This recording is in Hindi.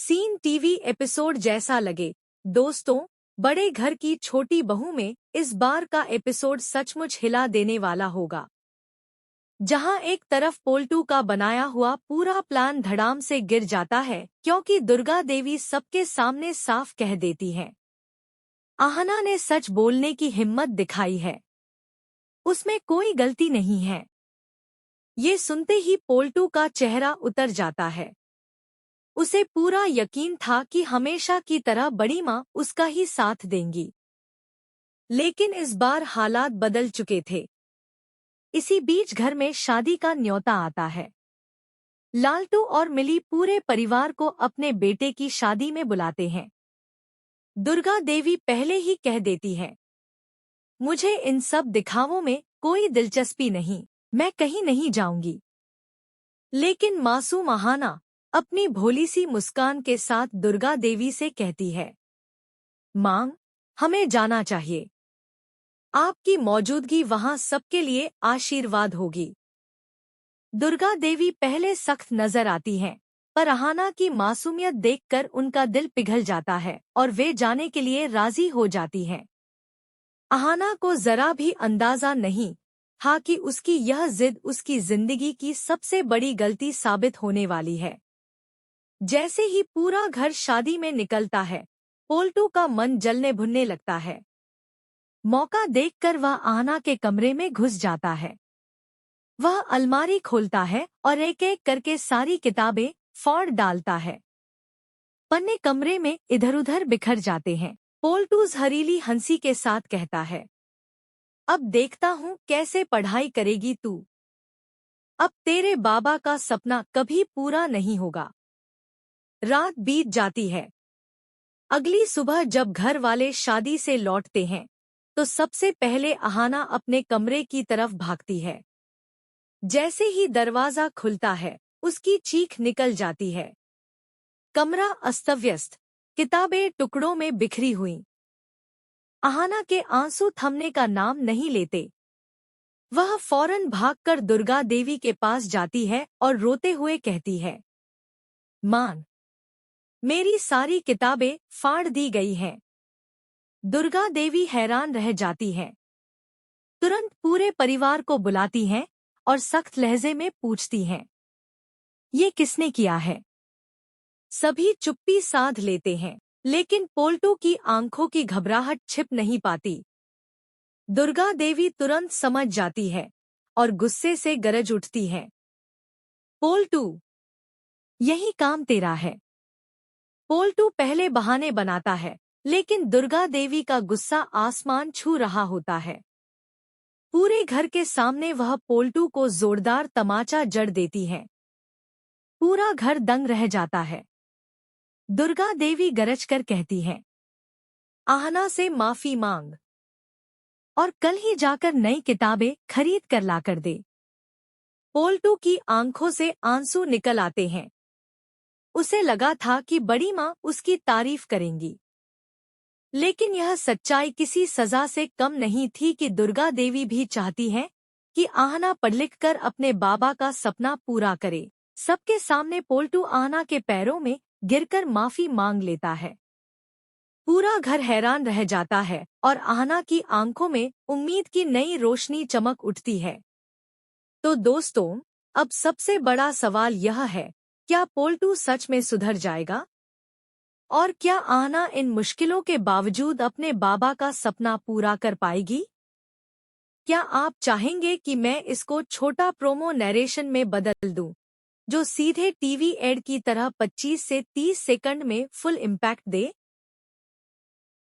सीन टीवी एपिसोड जैसा लगे। दोस्तों, बड़े घर की छोटी बहू में इस बार का एपिसोड सचमुच हिला देने वाला होगा। जहां एक तरफ पोल्टू का बनाया हुआ पूरा प्लान धड़ाम से गिर जाता है क्योंकि दुर्गा देवी सबके सामने साफ कह देती है, आहना ने सच बोलने की हिम्मत दिखाई है, उसमें कोई गलती नहीं है। ये सुनते ही पोल्टू का चेहरा उतर जाता है। उसे पूरा यकीन था कि हमेशा की तरह बड़ी माँ उसका ही साथ देंगी, लेकिन इस बार हालात बदल चुके थे। इसी बीच घर में शादी का न्योता आता है। लालटू और मिली पूरे परिवार को अपने बेटे की शादी में बुलाते हैं। दुर्गा देवी पहले ही कह देती है, मुझे इन सब दिखावों में कोई दिलचस्पी नहीं, मैं कहीं नहीं जाऊंगी। लेकिन मासूम आहना अपनी भोली सी मुस्कान के साथ दुर्गा देवी से कहती है, मां, हमें जाना चाहिए। आपकी मौजूदगी वहां सबके लिए आशीर्वाद होगी। दुर्गा देवी पहले सख्त नजर आती हैं, पर आहना की मासूमियत देखकर उनका दिल पिघल जाता है और वे जाने के लिए राजी हो जाती हैं। आहना को जरा भी अंदाजा नहीं था कि उसकी यह जिद उसकी जिंदगी की सबसे बड़ी गलती साबित होने वाली है। जैसे ही पूरा घर शादी में निकलता है, पोल्टू का मन जलने भुनने लगता है। मौका देखकर वह आहना के कमरे में घुस जाता है। वह अलमारी खोलता है और एक एक करके सारी किताबें फाड़ डालता है। पन्ने कमरे में इधर-उधर बिखर जाते हैं। पोल्टू जहरीली हंसी के साथ कहता है, अब देखता हूँ कैसे पढ़ाई करेगी तू। अब तेरे बाबा का सपना कभी पूरा नहीं होगा। रात बीत जाती है। अगली सुबह जब घर वाले शादी से लौटते हैं, तो सबसे पहले आहना अपने कमरे की तरफ भागती है। जैसे ही दरवाजा खुलता है, उसकी चीख निकल जाती है। कमरा अस्तव्यस्त, किताबें टुकड़ों में बिखरी हुईं। आहना के आंसू थमने का नाम नहीं लेते। वह फौरन भागकर दुर्गा देवी के पास जाती है और रोते हुए कहती है, मां, मेरी सारी किताबें फाड़ दी गई हैं। दुर्गा देवी हैरान रह जाती है। तुरंत पूरे परिवार को बुलाती हैं और सख्त लहजे में पूछती हैं, ये किसने किया है? सभी चुप्पी साध लेते हैं, लेकिन पोल्टू की आंखों की घबराहट छिप नहीं पाती। दुर्गा देवी तुरंत समझ जाती है और गुस्से से गरज उठती है, पोल्टू, यही काम तेरा है। पोल्टू पहले बहाने बनाता है, लेकिन दुर्गा देवी का गुस्सा आसमान छू रहा होता है। पूरे घर के सामने वह पोल्टू को जोरदार तमाचा जड़ देती है। पूरा घर दंग रह जाता है। दुर्गा देवी गरजकर कहती है, आहना से माफी मांग और कल ही जाकर नई किताबें खरीद कर लाकर दे। पोल्टू की आंखों से आंसू निकल आते हैं। उसे लगा था कि बड़ी माँ उसकी तारीफ करेंगी, लेकिन यह सच्चाई किसी सजा से कम नहीं थी कि दुर्गा देवी भी चाहती है कि आहना पढ़ लिख कर अपने बाबा का सपना पूरा करे। सबके सामने पोल्टू आहना के पैरों में गिरकर माफी मांग लेता है। पूरा घर हैरान रह जाता है और आहना की आंखों में उम्मीद की नई रोशनी चमक उठती है। तो दोस्तों, अब सबसे बड़ा सवाल यह है, क्या पोल्टू सच में सुधर जाएगा? और क्या आहना इन मुश्किलों के बावजूद अपने बाबा का सपना पूरा कर पाएगी? क्या आप चाहेंगे कि मैं इसको छोटा प्रोमो नरेशन में बदल दूं, जो सीधे टीवी एड की तरह 25 से 30 सेकंड में फुल इम्पैक्ट दे?